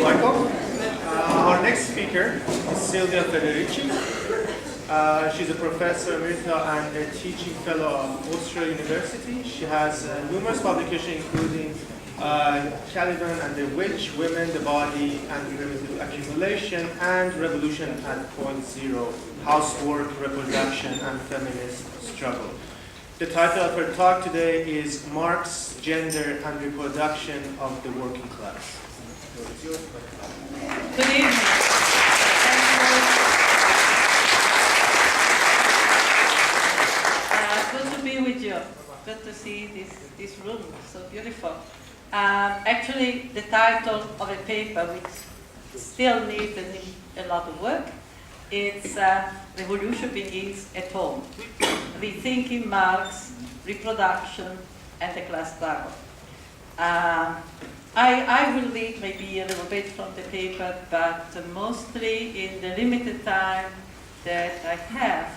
Michael. Our next speaker is Silvia Federici. She's a professor emerita and a teaching fellow of Hofstra University. She has numerous publications including Capitalism and the Witch, Women, the Body, and Derivative Accumulation, and Revolution at Point Zero, Housework, Reproduction, and Feminist Struggle. The title of her talk today is Marx, Gender, and Reproduction of the Working Class. Good evening. Good to be with you. Good to see this room, so beautiful. Actually, the title of a paper, which still needs a lot of work, it's Revolution Begins at Home, Rethinking Marx, Reproduction, and the Class Struggle. I will read maybe a little bit from the paper, but mostly in the limited time that I have,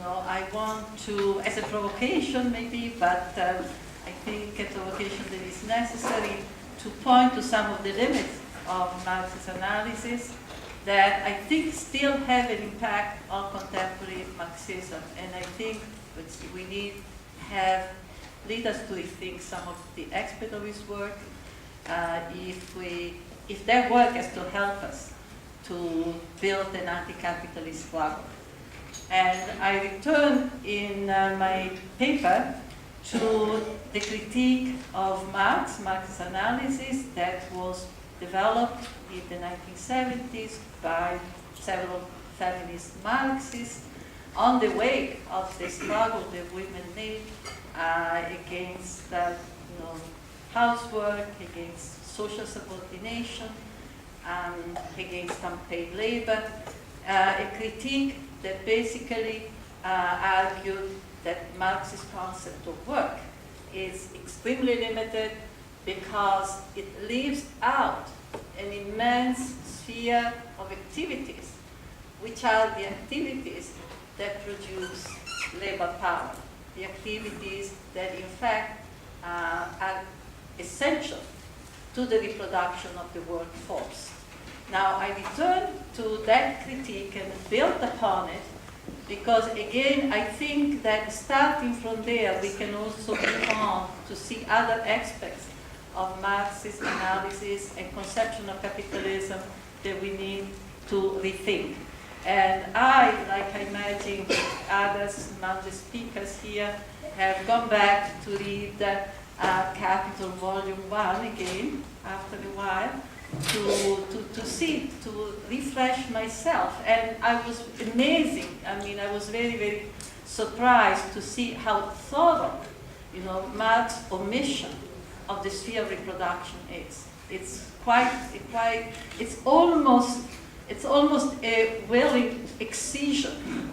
I want to, as a provocation maybe, but I think a provocation that is necessary, to point to some of the limits of Marx's analysis that I think still have an impact on contemporary Marxism, and I think we need lead us to rethink some of the aspects of his work, if their work has to help us to build an anti-capitalist struggle. And I return in my paper to the critique of Marx's analysis that was developed in the 1970s by several feminist Marxists on the way of the struggle that women made against housework, against social subordination, against unpaid labor, a critique that basically argued that Marx's concept of work is extremely limited because it leaves out an immense sphere of activities, which are the activities that produce labor power, the activities that in fact are essential to the reproduction of the workforce. Now I return to that critique and build upon it because again I think that starting from there we can also move on to see other aspects of Marxist analysis and conception of capitalism that we need to rethink. And I, like I imagine others among the speakers here, have gone back to read Capital Volume 1 again after a while to refresh myself. And I was amazing. I was very, very surprised to see how thorough, Marx's omission of the sphere of reproduction is. It's almost a willing excision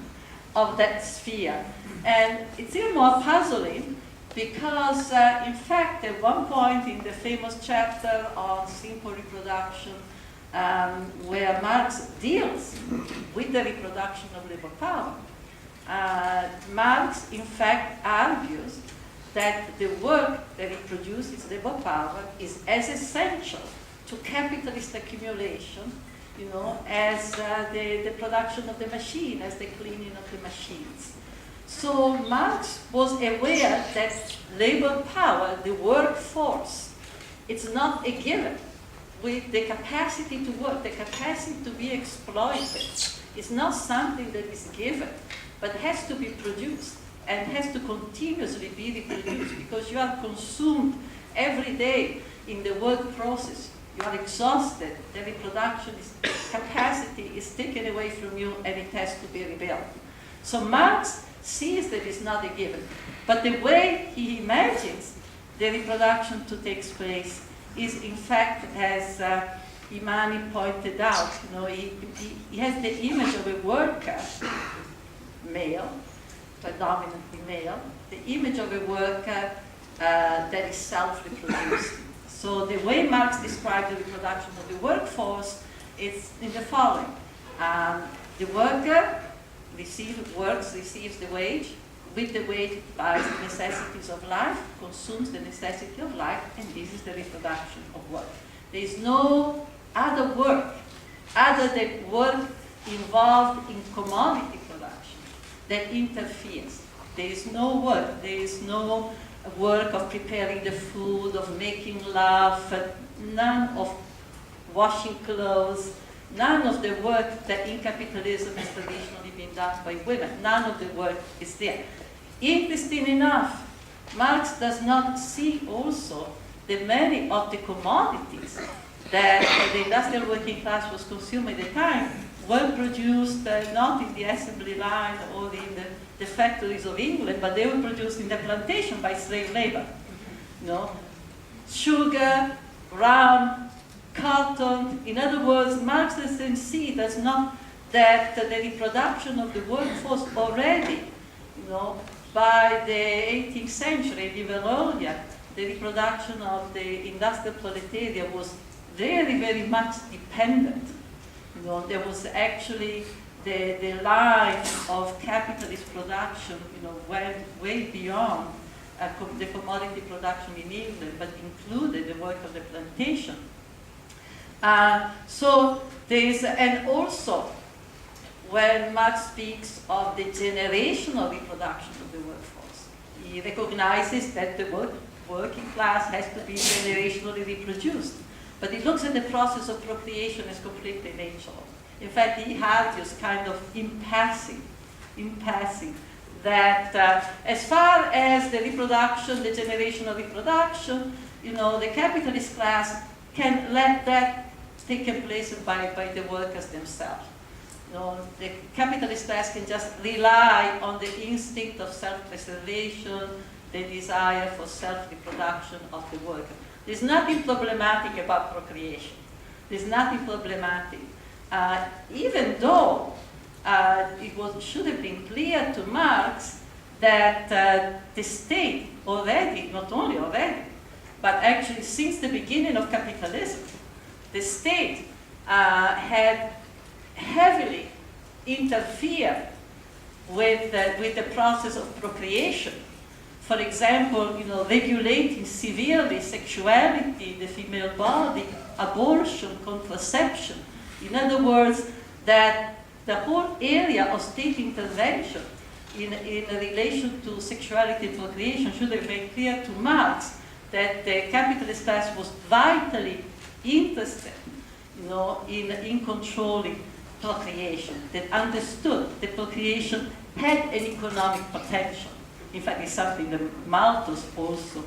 of that sphere. And it's even more puzzling because, in fact, at one point in the famous chapter on simple reproduction, where Marx deals with the reproduction of labor power, Marx, in fact, argues that the work that reproduces labor power is as essential to capitalist accumulation, as the production of the machine, as the cleaning of the machines. So Marx was aware that labor power, the workforce, it's not a given. With the capacity to work, the capacity to be exploited, is not something that is given, but has to be produced and has to continuously be reproduced because you are consumed every day in the work process. You are exhausted, the reproduction capacity is taken away from you and it has to be rebuilt. So Marx sees that it's not a given, but the way he imagines the reproduction to take place is in fact, as Imani pointed out, he has the image of a worker, male, predominantly male, the image of a worker that is self-reproducing. So the way Marx describes the reproduction of the workforce is in the following. The worker receives the wage, with the wage buys the necessities of life, consumes the necessity of life, and this is the reproduction of work. There is no other work, other than work involved in commodity production, that interferes. There is no work, there is no work of preparing the food, of making love, none of washing clothes, none of the work that in capitalism has traditionally been done by women. None of the work is there. Interesting enough, Marx does not see also that many of the commodities that the industrial working class was consuming at the time were produced not in the assembly line or in the factories of England, but they were produced in the plantation by slave labor. Sugar, rum, cotton. In other words, Marx doesn't see that's not that the reproduction of the workforce already, by the 18th century, even earlier, the reproduction of the industrial proletariat was very, very much dependent. There was actually the line of capitalist production, went way beyond the commodity production in England, but included the work of the plantation. So there's, and also when Marx speaks of the generational reproduction of the workforce, he recognizes that the working class has to be generationally reproduced. But he looks at the process of procreation as completely natural. In fact, he argues kind of in passing, that as far as the reproduction, the generational reproduction, the capitalist class can let that take place by the workers themselves. The capitalist class can just rely on the instinct of self-preservation, the desire for self-reproduction of the worker. There's nothing problematic about procreation. There's nothing problematic. Even though it should have been clear to Marx that the state already, not only already, but actually since the beginning of capitalism, the state had heavily interfered with the process of procreation. For example, regulating severely sexuality, the female body, abortion, contraception. In other words, that the whole area of state intervention in relation to sexuality and procreation should have made clear to Marx that the capitalist class was vitally interested, in controlling procreation, that understood that procreation had an economic potential. In fact, it's something that Malthus also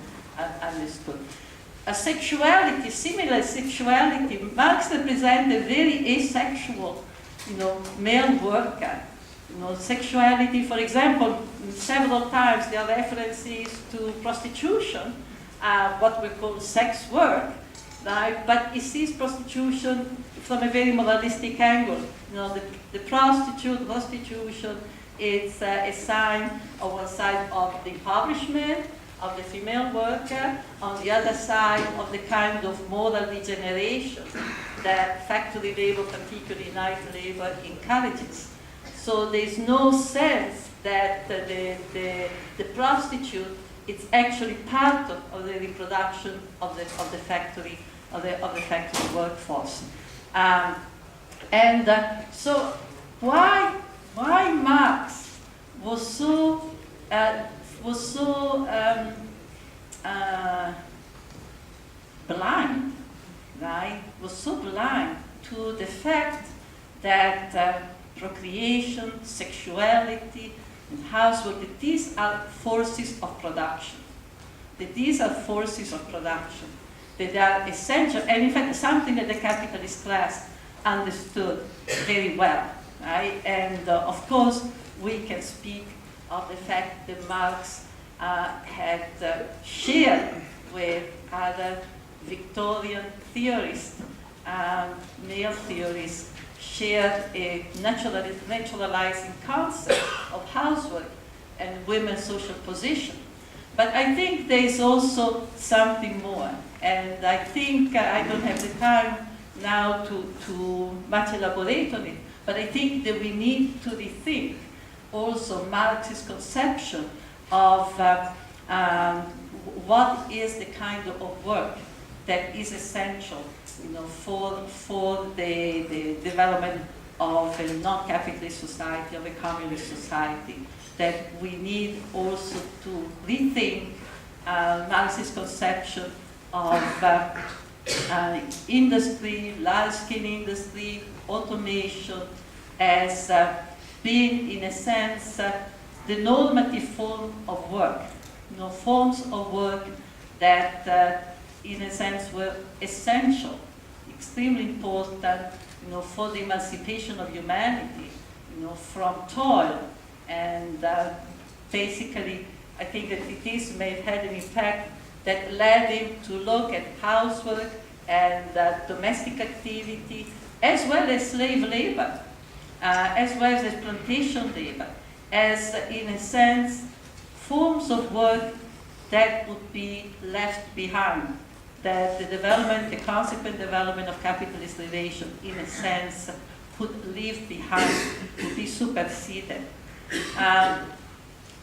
understood. Sexuality, similar sexuality, Marx represents a very asexual, male worker. Sexuality, for example, several times there are references to prostitution, what we call sex work, right? But he sees prostitution from a very moralistic angle. The prostitution, it's a sign on one side of the impoverishment of the female worker, on the other side of the kind of moral degeneration that factory labor, particularly night labor, encourages. So there's no sense that the prostitute is actually part of the reproduction of the factory workforce. So why Marx was so blind, right? Was so blind to the fact that procreation, sexuality, and housework, that these are forces of production. That these are forces of production. That they are essential, and in fact, something that the capitalist class understood very well, right? And of course, we can speak of the fact that Marx had shared with other Victorian theorists, male theorists, shared a naturalizing concept of housework and women's social position. But I think there is also something more, and I think I don't have the time now to much elaborate on it, but I think that we need to rethink also Marx's conception of what is the kind of work that is essential, for the development of a non-capitalist society, of a communist society, that we need also to rethink Marxist conception of industry, large-scale industry, automation, as being, in a sense, the normative form of work. Forms of work that, in a sense, were essential, extremely important, for the emancipation of humanity, from toil. And basically, I think that it may have had an impact that led him to look at housework and domestic activity, as well as slave labor, as well as plantation labor, as, in a sense, forms of work that would be left behind, that the consequent development of capitalist relations, in a sense, would leave behind, would be superseded.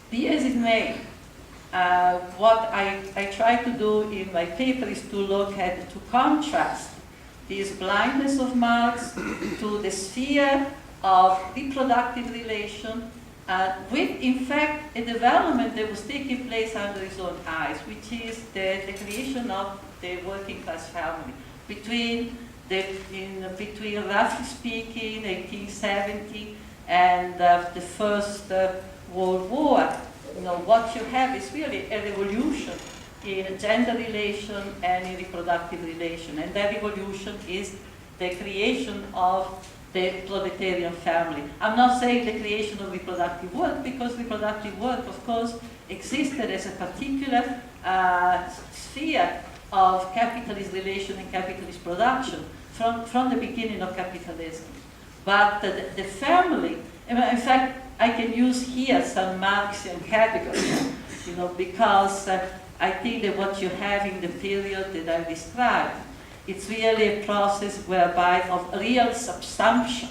Be as it may, what I try to do in my paper is to look at, to contrast this blindness of Marx to the sphere of reproductive relation with, in fact, a development that was taking place under his own eyes, which is the creation of the working class family. Between, roughly speaking, 1870 and the First World War, what you have is really a revolution in gender relation and in reproductive relation. And that revolution is the creation of the proletarian family. I'm not saying the creation of reproductive work, because reproductive work, of course, existed as a particular sphere of capitalist relation and capitalist production from the beginning of capitalism. But the family, in fact, I can use here some Marxian categories, because I think that what you have in the period that I described, it's really a process whereby of real subsumption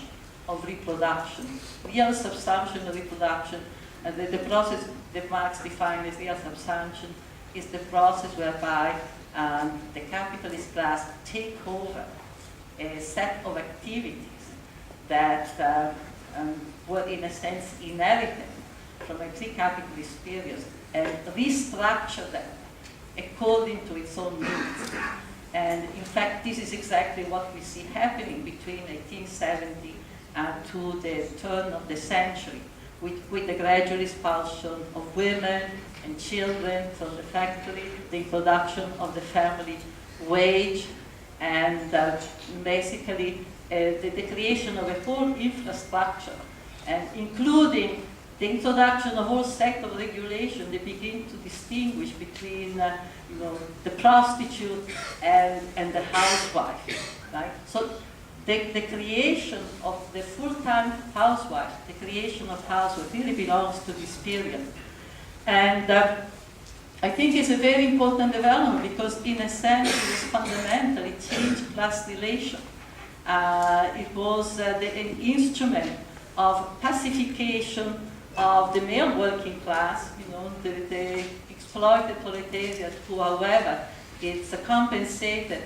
of reproduction. Real subsumption of reproduction, and the process that Marx defined as real subsumption is the process whereby the capitalist class take over a set of activities that were, in a sense, inherited from a pre-capitalist period and restructure them according to its own needs. And in fact, this is exactly what we see happening between 1870 and to the turn of the century, with the gradual expulsion of women and children from the factory, the introduction of the family wage, and basically the creation of a whole infrastructure, and including the introduction of whole set of regulation that begin to distinguish between the prostitute and the housewife, right? So the creation of the full-time housewife, the creation of housework really belongs to this period. And I think it's a very important development because, in a sense, it was fundamentally changed class relation. It was an instrument of pacification of the male working class, the exploited proletariat, who, however, it's compensated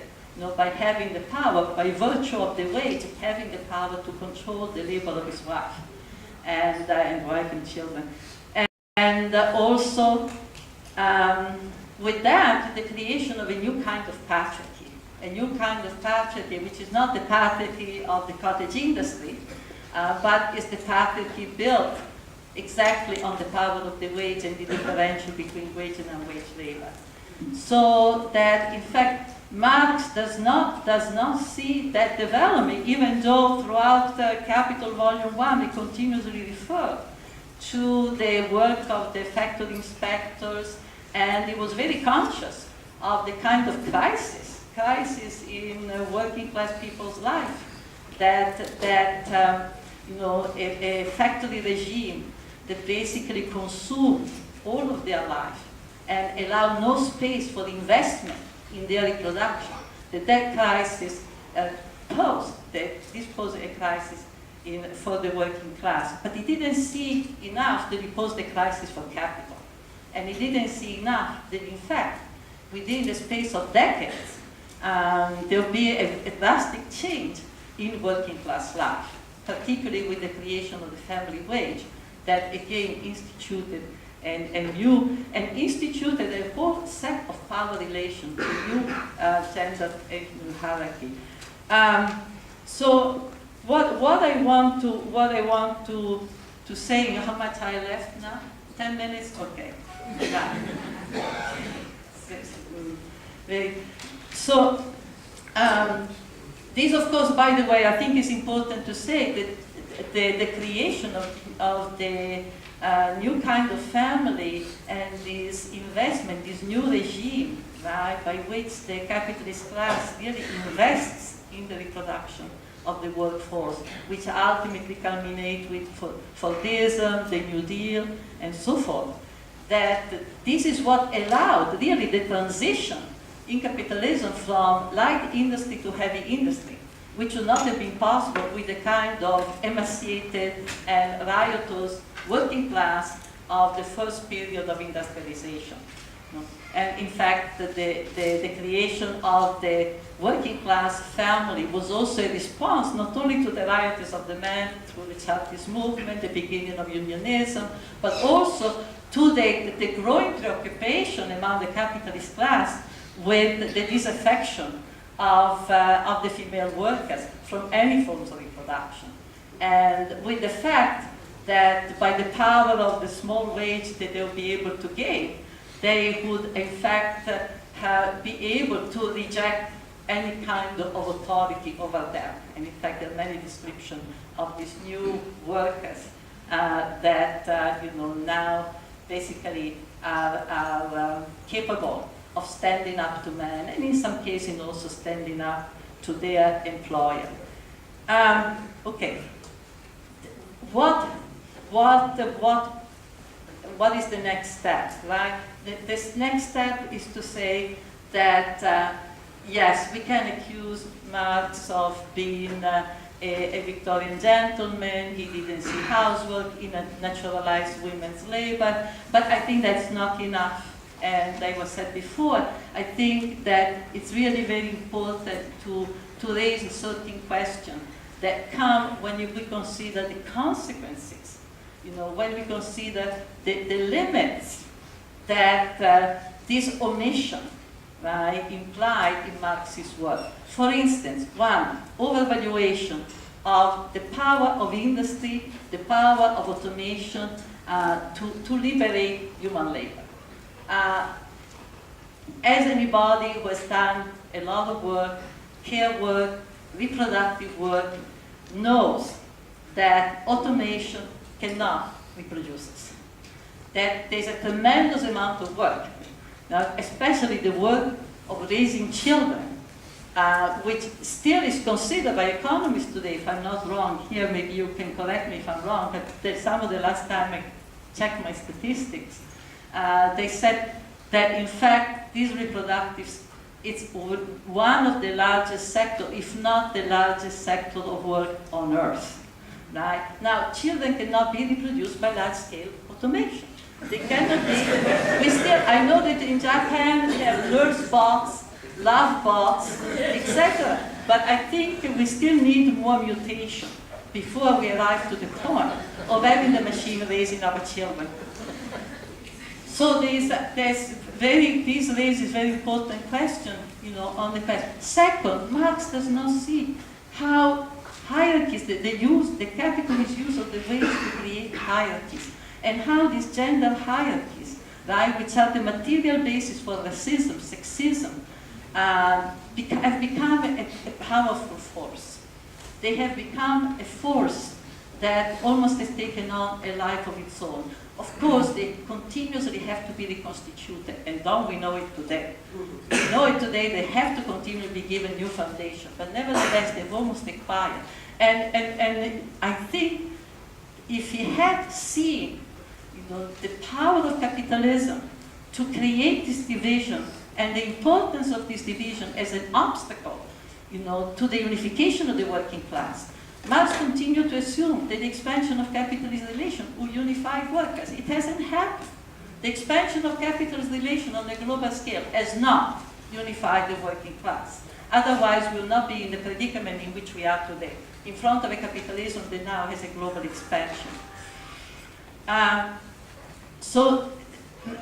by having the power, by virtue of the wage, having the power to control the labor of his wife and wife and children. And also, with that, the creation of a new kind of patriarchy, which is not the patriarchy of the cottage industry, but is the patriarchy built exactly on the power of the wage and the differential between wage and unwage labor. So that, in fact, Marx does not see that development, even though throughout Capital Volume 1 he continuously referred to the work of the factory inspectors, and he was very conscious of the kind of crisis in working class people's life, that a factory regime that basically consumed all of their life and allowed no space for investment in their reproduction, that crisis posed a crisis for the working class. But he didn't see enough that it posed a crisis for capital. And he didn't see enough that, in fact, within the space of decades, there will be a drastic change in working class life, particularly with the creation of the family wage that again instituted and instituted a whole set of power relations, a new gender hierarchy. So what I want to say, how much I left now? 10 minutes? Okay. So this, of course, by the way, I think is important to say that the creation of the new kind of family and this investment, this new regime, right, by which the capitalist class really invests in the reproduction of the workforce, which ultimately culminate with Fordism, the New Deal, and so forth. That this is what allowed really the transition in capitalism from light industry to heavy industry, which would not have been possible with the kind of emaciated and riotous working class of the first period of industrialization. And in fact, the creation of the working class family was also a response not only to the riotous of the men through the Chartist movement, the beginning of unionism, but also to the growing preoccupation among the capitalist class with the disaffection of the female workers from any forms of reproduction. And with the fact that by the power of the small wage that they'll be able to gain, they would in fact be able to reject any kind of authority over them. And in fact, there are many descriptions of these new workers that now basically are capable of standing up to men, and in some cases also standing up to their employer. Okay, what is the next step, right? This next step is to say that yes, we can accuse Marx of being a Victorian gentleman. He didn't see housework, he naturalized women's labor, but I think that's not enough. And like was said before, I think that it's really very important to raise a certain question that come when we consider the consequences, when we consider the limits that this omission, right, implied in Marxist work. For instance, one, overvaluation of the power of industry, the power of automation to liberate human labor. As anybody who has done a lot of work, care work, reproductive work, knows that automation cannot reproduce us. That there's a tremendous amount of work, now, especially the work of raising children, which still is considered by economists today, if I'm not wrong, here maybe you can correct me if I'm wrong, but some of the last time I checked my statistics, they said that in fact these reproductives, it's one of the largest sector, if not the largest sector of work on earth. Right? Now, children cannot be reproduced by large-scale automation. They cannot be. I know that in Japan they have nurse bots, love bots, etc. But I think we still need more mutation before we arrive to the point of having the machine raising our children. So this raises very important question, on the question. Second, Marx does not see how hierarchies, the capitalist use of the wage to create hierarchies, and how these gender hierarchies, right, which are the material basis for racism, sexism, have become a powerful force. They have become a force that almost has taken on a life of its own. Of course, they continuously have to be reconstituted, and don't we know it today? We know it today, they have to continually be given new foundation, but nevertheless, they've almost expired. And I think if he had seen the power of capitalism to create this division and the importance of this division as an obstacle to the unification of the working class, Marx continued to assume that the expansion of capitalist relations will unify workers. It hasn't happened. The expansion of capitalist relations on a global scale has not unified the working class. Otherwise, we will not be in the predicament in which we are today, in front of a capitalism that now has a global expansion. So,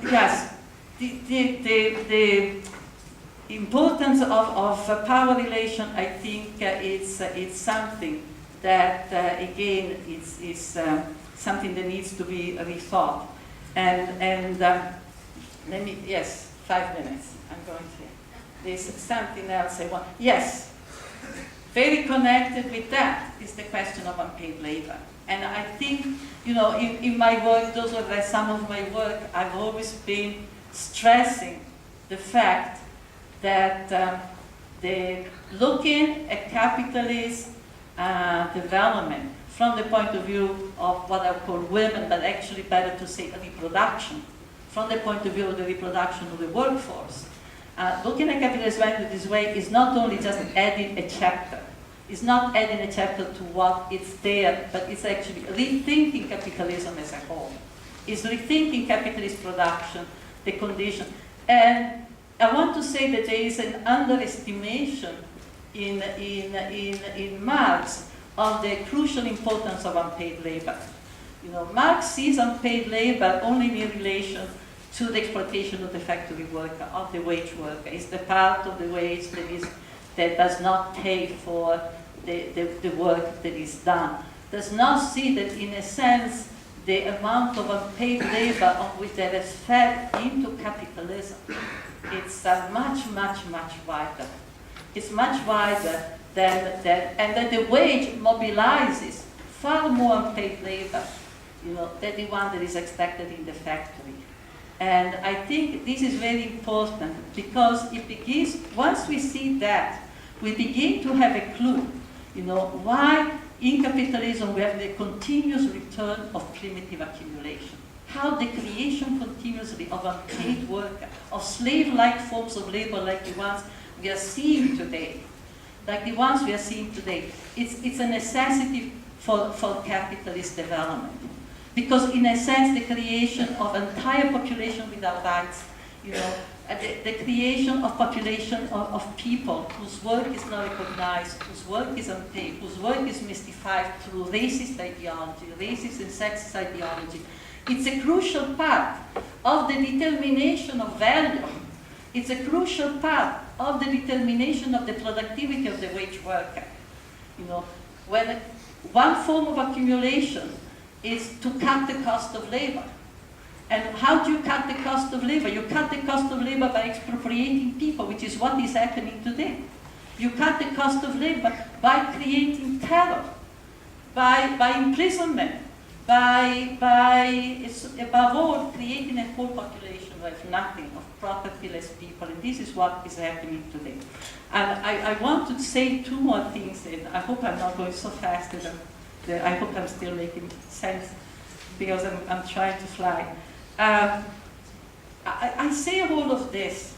yes, the importance of power relation, I think, it's something that, again, is something that needs to be rethought. And let me, yes, 5 minutes, I'm going to. There's something else I want, yes. Very connected with that is the question of unpaid labor. And I think, you know, in my work, those are some of my work, I've always been stressing the fact that looking at capitalist development from the point of view of what I call women, but actually better to say reproduction, from the point of view of the reproduction of the workforce. Looking at capitalism this way is not only just adding a chapter. It's not adding a chapter to what is there, but it's actually rethinking capitalism as a whole. It's rethinking capitalist production, the condition. And I want to say that there is an underestimation in Marx of the crucial importance of unpaid labor. You know, Marx sees unpaid labor only in relation to the exploitation of the factory worker, of the wage worker. It's the part of the wage that does not pay for the work that is done. Does not see that, in a sense, the amount of unpaid labor on which that is fed into capitalism, it's much, much, much wider. It's much wider than that, and that the wage mobilizes far more unpaid labor, you know, than the one that is extracted in the factory. And I think this is very important because it begins, once we see that, we begin to have a clue, you know, why in capitalism we have the continuous return of primitive accumulation. How the creation continuously of unpaid worker, of slave-like forms of labor like the ones we are seeing today. It's a necessity for capitalist development. Because in a sense, the creation of entire population without rights, you know, the creation of population of people whose work is not recognized, whose work is unpaid, whose work is mystified through racist ideology, racist and sexist ideology. It's a crucial part of the determination of value. It's a crucial part of the determination of the productivity of the wage worker. You know, when one form of accumulation is to cut the cost of labor. And how do you cut the cost of labor? You cut the cost of labor by expropriating people, which is what is happening today. You cut the cost of labor by creating terror, by imprisonment, by above all, creating a whole population of nothing, of propertyless people, and this is what is happening today. And I want to say two more things, and I hope I'm not going so fast, I hope I'm still making sense, because I'm trying to fly. I say all of this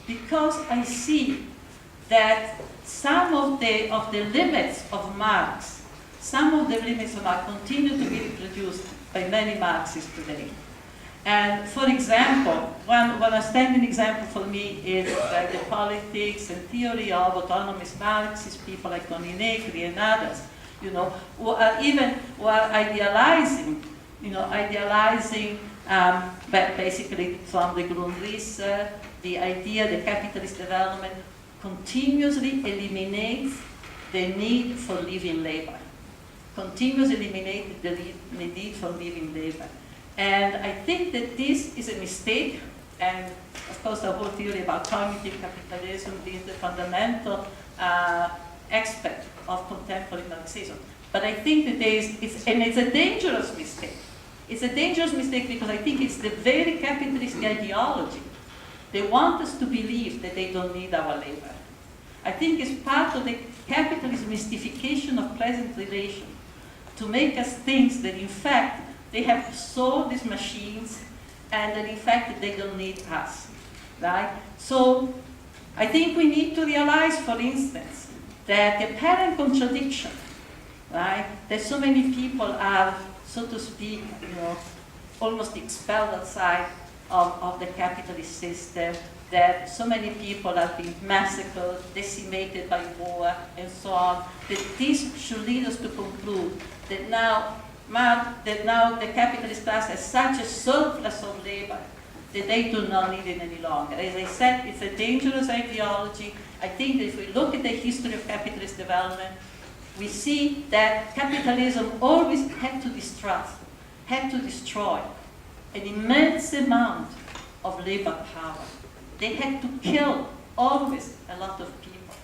because I see that some of the limits of Marx, continue to be reproduced by many Marxists today. And for example, one outstanding example for me is the politics and theory of autonomous Marxists, people like Tony Negri and others, you know, who are idealizing, but basically from the Grundrisse, the idea that capitalist development continuously eliminates the need for living labor. Continuously eliminates the need for living labor. And I think that this is a mistake, and of course the whole theory about cognitive capitalism is the fundamental aspect of contemporary Marxism. But I think that it's a dangerous mistake. It's a dangerous mistake because I think it's the very capitalist ideology. They want us to believe that they don't need our labor. I think it's part of the capitalist mystification of present relation to make us think that in fact they have sold these machines and that in fact they don't need us, right? So I think we need to realize, for instance, that the apparent contradiction, right, that so many people are, so to speak, you know, almost expelled outside of the capitalist system that so many people have been massacred, decimated by war, and so on, that this should lead us to conclude that now the capitalist class has such a surplus of labor that they do not need it any longer. As I said, it's a dangerous ideology. I think that if we look at the history of capitalist development, we see that capitalism always had to destroy an immense amount of labor power. They had to kill always a lot of people.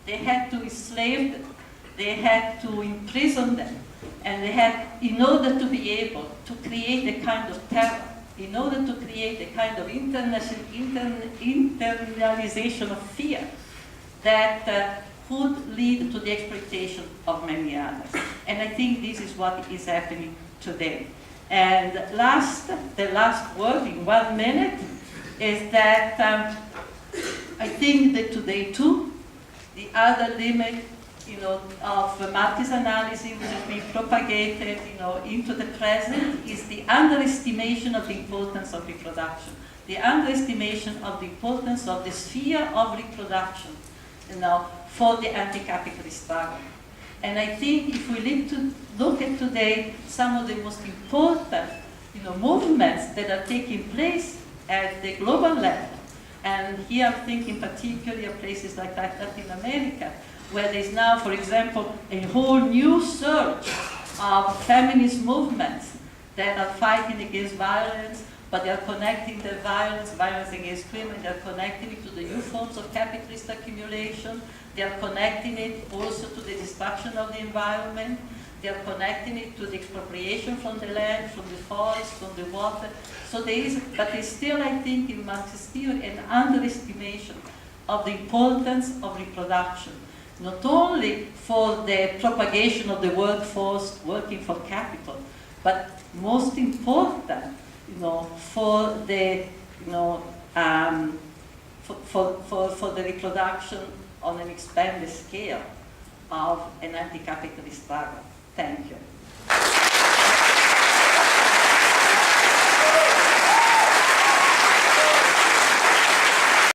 They had to enslave them. They had to imprison them. And they had, in order to be able to create a kind of terror, in order to create a kind of internalization of fear that could lead to the exploitation of many others. And I think this is what is happening today. And the last word in 1 minute is that I think that today too, the other limit, of Marxist analysis which has been propagated, into the present is the underestimation of the importance of reproduction, the underestimation of the importance of the sphere of reproduction, for the anti-capitalist struggle. And I think if we look at today, some of the most important, movements that are taking place at the global level, and here I'm thinking particularly of places like Latin America, where there's now, for example, a whole new surge of feminist movements that are fighting against violence, but they are connecting the violence against women, they are connecting it to the new forms of capitalist accumulation, they are connecting it also to the destruction of the environment, they are connecting it to the expropriation from the land, from the forest, from the water. So there's still, I think, in Marxist theory, an underestimation of the importance of reproduction, not only for the propagation of the workforce working for capital, but most important, for the, for the reproduction on an expanded scale of an anti-capitalist struggle. Thank you.